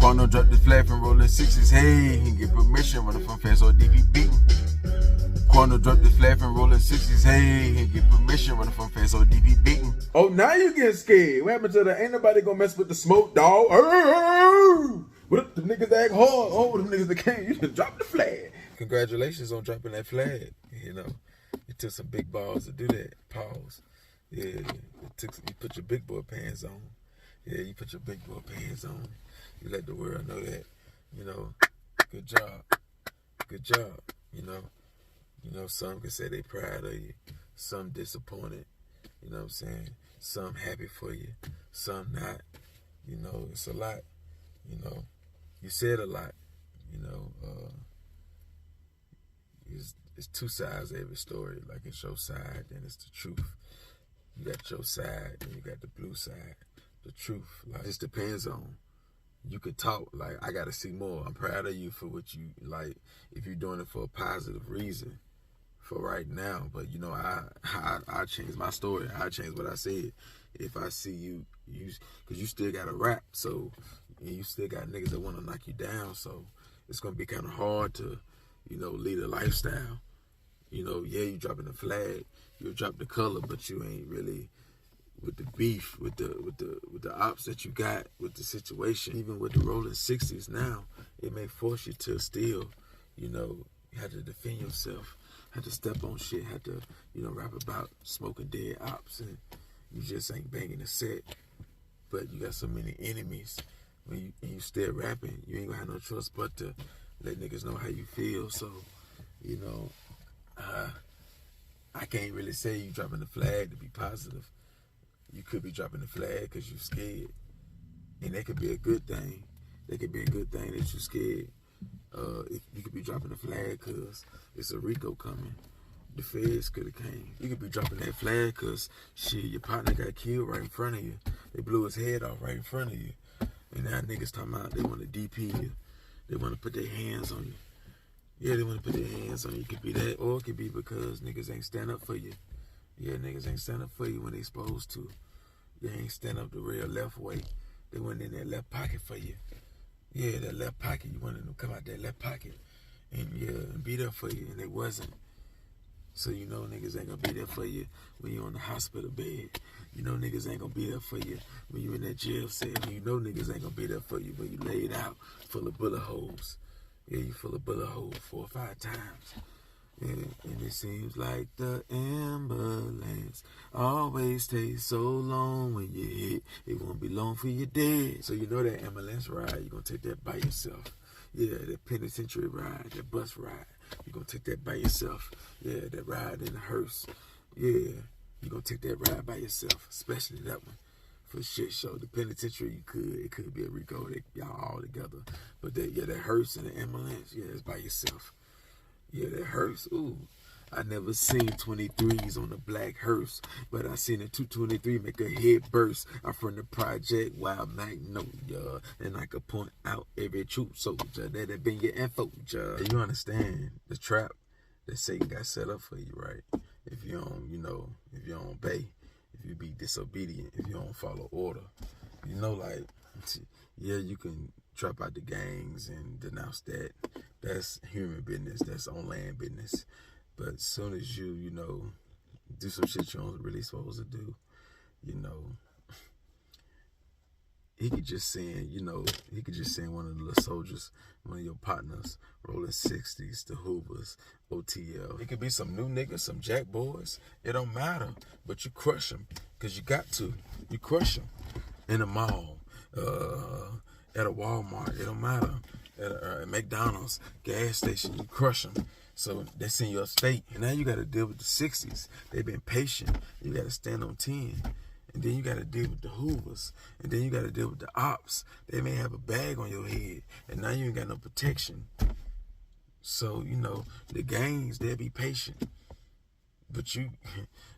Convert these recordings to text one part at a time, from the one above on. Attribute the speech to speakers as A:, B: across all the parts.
A: Quando drop the flag from rolling 60's, hey, he get permission, running from fans or DP beating. Quando drop the flag from rolling 60's, hey, he get permission, running from fans or DP beating.
B: Oh, now you getting scared. What happened to the ain't nobody gonna mess with the smoke, dog? What if the niggas act hard? Oh, them niggas that came, you just drop the flag.
A: Congratulations on dropping that flag. You know, it took some big balls to do that. Pause. Yeah, you put your big boy pants on. Yeah, you put your big boy pants on. You let the world know that. You know, good job. Good job. You know, some can say they proud of you. Some disappointed. You know what I'm saying? Some happy for you. Some not. You know, it's a lot. You know, you said a lot. You know, it's two sides of every story. Like it's your side, then it's the truth. You got your side, then you got the blue side. The truth. Like, it just depends on. You could talk, like, I got to see more. I'm proud of you for what you, like, if you're doing it for a positive reason for right now. But, you know, I changed my story. I changed what I said. If I see you, because you still got to rap. So, and you still got niggas that want to knock you down. So, it's going to be kind of hard to, you know, lead a lifestyle. You know, yeah, you dropping the flag, you drop the color, but you ain't really with the beef, with the ops that you got, with the situation. Even with the rolling 60's now, it may force you to still, you know, you have to defend yourself, have to step on shit, have to, you know, rap about smoking dead ops, and you just ain't banging the set. But you got so many enemies. When you still rapping, you ain't gonna have no choice but to let niggas know how you feel. So, you know, I can't really say you dropping the flag to be positive. You could be dropping the flag because you're scared. And that could be a good thing. That could be a good thing that you're scared. If you could be dropping the flag because it's a Rico coming. The feds could have came. You could be dropping that flag because, shit, your partner got killed right in front of you. They blew his head off right in front of you. And now niggas talking about they want to DP you. They want to put their hands on you. Yeah, they want to put their hands on you. It could be that, or it could be because niggas ain't stand up for you. Yeah, niggas ain't stand up for you when they supposed to. They ain't stand up the real left way. They went in their left pocket for you. Yeah, that left pocket. You wanted them to come out that left pocket and and be there for you, and they wasn't. So you know niggas ain't gonna be there for you when you're on the hospital bed. You know niggas ain't gonna be there for you when you're in that jail cell. You know niggas ain't gonna be there for you when you laid out full of bullet holes. Yeah, you full of bullet holes 4 or 5 times. Yeah, and it seems like the ambulance always takes so long when you hit. It won't be long for you dead. So you know that ambulance ride, you're going to take that by yourself. Yeah, that penitentiary ride, that bus ride, you're going to take that by yourself. Yeah, that ride in the hearse. Yeah, you're going to take that ride by yourself, especially that one. For shit show, the penitentiary, it could be a Rico, y'all all together. But that hearse and the ambulance, yeah, it's by yourself. Yeah, that hearse, ooh. I never seen 23s on a black hearse, but I seen a 223 make a head burst. I'm from the project Wild Magnolia, and I could point out every true soldier that have been your info. You understand the trap that Satan got set up for you, right? If you don't, if you don't obey, if you be disobedient, if you don't follow order, like, yeah, you can drop out the gangs and denounce that. That's human business. That's on land business. But as soon as you, do some shit you aren't really supposed to do, he could just send one of the little soldiers, one of your partners, rolling 60's, the Hoovers, OTL. It could be some new niggas, some jack boys. It don't matter. But you crush them because you got to. You crush them in a mall, at a Walmart. It don't matter. At a McDonald's, gas station, you crush them. So that's in your state. And now you got to deal with the 60's. They've been patient. You got to stand on 10. And then you got to deal with the Hoovers. And then you got to deal with the ops. They may have a bag on your head. And now you ain't got no protection. So, the gangs, they'll be patient. But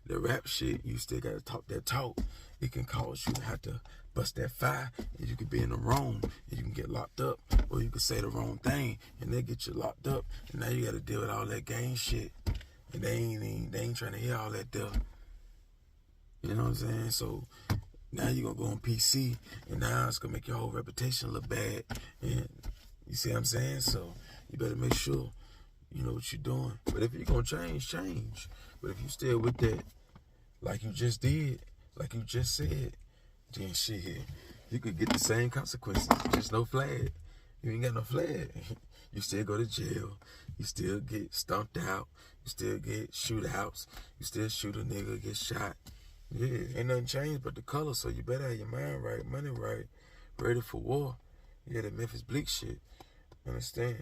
A: the rap shit, you still got to talk that talk. It can cause you to have to bust that fire, and you could be in the wrong, and you can get locked up, or you could say the wrong thing, and they get you locked up, and now you got to deal with all that gang shit, and they ain't trying to hear all that stuff. You know what I'm saying? So Now you're gonna go on PC, and now it's gonna make your whole reputation look bad. And you see what I'm saying? So you better make sure you know what you're doing. But if you're gonna change. But if you still with that, like you just did, like you just said, then shit, you could get the same consequences. Just no flag. You ain't got no flag. You still go to jail. You still get stomped out. You still get shootouts. You still shoot a nigga, get shot. Yeah, ain't nothing changed but the color, so you better have your mind right, money right, ready for war. Yeah, that Memphis Bleak shit. Understand?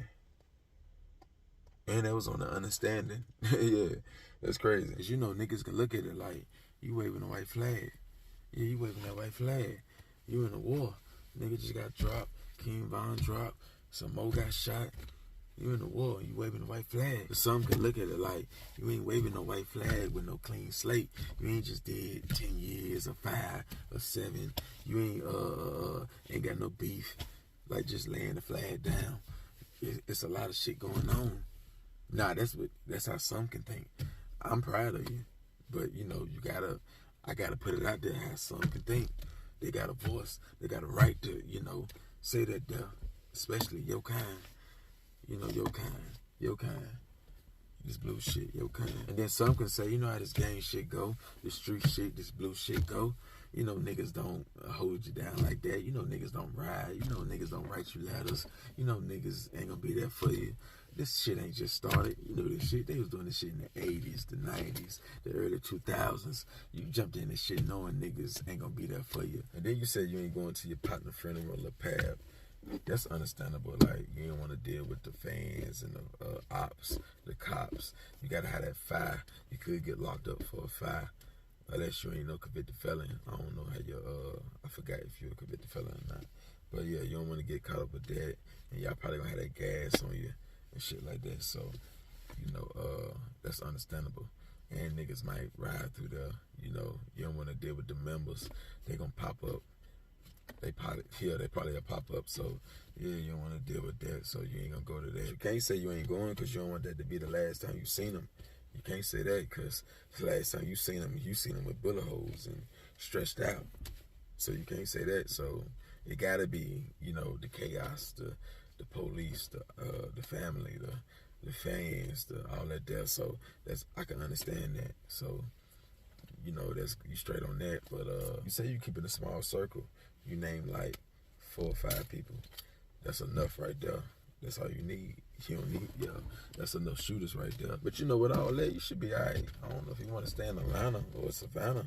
A: And that was on the understanding. Yeah, that's crazy. Cause you know niggas can look at it like, you waving a white flag. Yeah, you waving that white flag. You in a war. Nigga just got dropped. King Von dropped. Some more got shot. You in the war, you waving a white flag. Some can look at it like, you ain't waving no white flag with no clean slate. You ain't just did 10 years or 5 or 7. You ain't got no beef. Like just laying the flag down. It's a lot of shit going on. Nah, that's how some can think. I'm proud of you. But you know, I gotta put it out there how some can think. They got a voice. They got a right to, you know, say that there. Especially your kind. You know, your kind. This blue shit, your kind. And then some can say, you know how this gang shit go, this street shit, this blue shit go. You know niggas don't hold you down like that. You know niggas don't ride. You know niggas don't write you letters. You know niggas ain't gonna be there for you. This shit ain't just started. You know this shit, they was doing this shit in the 80s, the 90s, the early 2000s. You jumped in this shit knowing niggas ain't gonna be there for you. And then you said you ain't going to your partner funeral or pab. That's understandable. Like, you don't want to deal with the fans and the ops, the cops. You got to have that fire. You could get locked up for a fire. Unless you ain't no convicted felon. I don't know how I forgot if you're a convicted felon or not. But yeah, you don't want to get caught up with that. And y'all probably going to have that gas on you and shit like that. So, you know, that's understandable. And niggas might ride through there. You know, you don't want to deal with the members. They going to pop up. They probably pop up, so yeah, you don't want to deal with that, so you ain't gonna go to that. You can't say you ain't going because you don't want that to be the last time you seen them. You can't say that because the last time you seen them with bullet holes and stretched out. So you can't say that. So it gotta be, you know, the chaos, the police, the family, the fans, all that there. So I can understand that. So you know, you straight on that. But you say you keep it a small circle. You name like 4 or 5 people. That's enough right there. That's all you need. You don't need, that's enough shooters right there. But you know, with all that, you should be all right. I don't know if you want to stay in Atlanta or Savannah.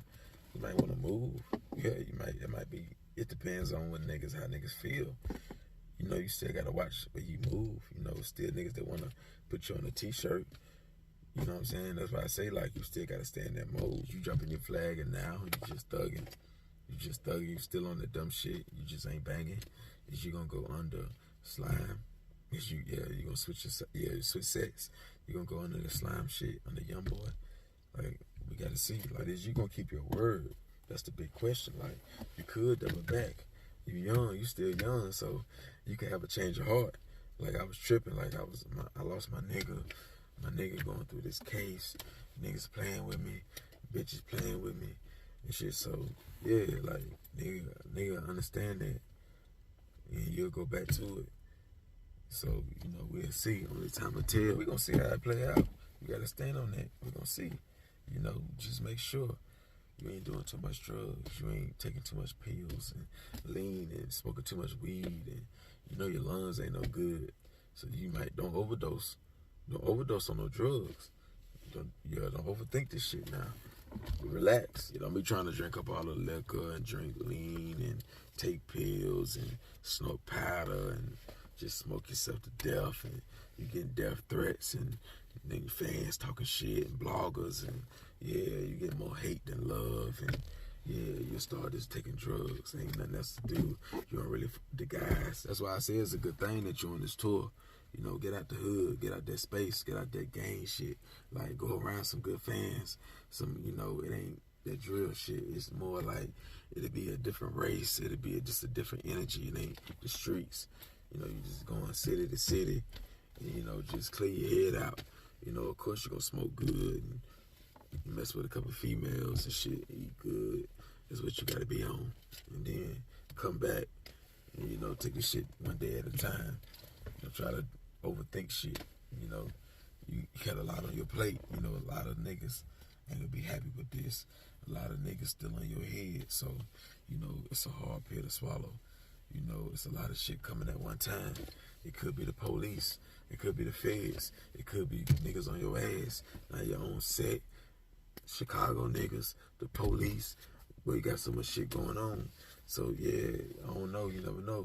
A: You might want to move. Yeah, it depends on how niggas feel. You know, you still got to watch where you move. You know, still niggas that want to put you on a t-shirt. You know what I'm saying? That's why I say, like, you still got to stay in that mode. You dropping your flag and now you just thugging. You still on the dumb shit. You just ain't banging. Is you gonna go under slime? Is you gonna switch switch sex? You gonna go under the slime shit, under YoungBoy? Like, we gotta see. Like, is you gonna keep your word? That's the big question. Like, you could double back. You young, you still young, so you can have a change of heart. Like, I was tripping. Like, I lost my nigga. My nigga going through this case. Niggas playing with me. Bitches playing with me. And shit, so yeah, like nigga understand that, and you'll go back to it. So you know, we'll see. Only time will tell. We gonna see how it play out. You gotta stand on that. We gonna see. You know, just make sure you ain't doing too much drugs. You ain't taking too much pills and lean and smoking too much weed, and you know your lungs ain't no good. So don't overdose. Don't overdose on no drugs. Don't overthink this shit now. Relax. You don't be trying to drink up all the liquor and drink lean and take pills and smoke powder and just smoke yourself to death, and you getting death threats and then fans talking shit and bloggers, and yeah, you get more hate than love, and yeah, you start just taking drugs. Ain't nothing else to do. You don't really the guys. That's why I say it's a good thing that you're on this tour. You know, get out the hood, get out that space, get out that gang shit. Like, go around some good fans. You know, it ain't that drill shit. It's more like, it'll be a different race. It'll be just a different energy. It ain't the streets. You know, you just going city to city. And, you know, just clear your head out. You know, of course, you're going to smoke good. And you mess with a couple females and shit, eat good. is what you gotta be on. And then come back and, you know, take the shit one day at a time. You know, try to overthink shit. You know, you got a lot on your plate. You know, a lot of niggas ain't gonna be happy with this. A lot of niggas still in your head. So, you know, it's a hard pill to swallow. You know, it's a lot of shit coming at one time. It could be the police. It could be the feds. It could be niggas on your ass. Now your own set. Chicago niggas, the police. But you got so much shit going on. So, yeah, I don't know. You never know.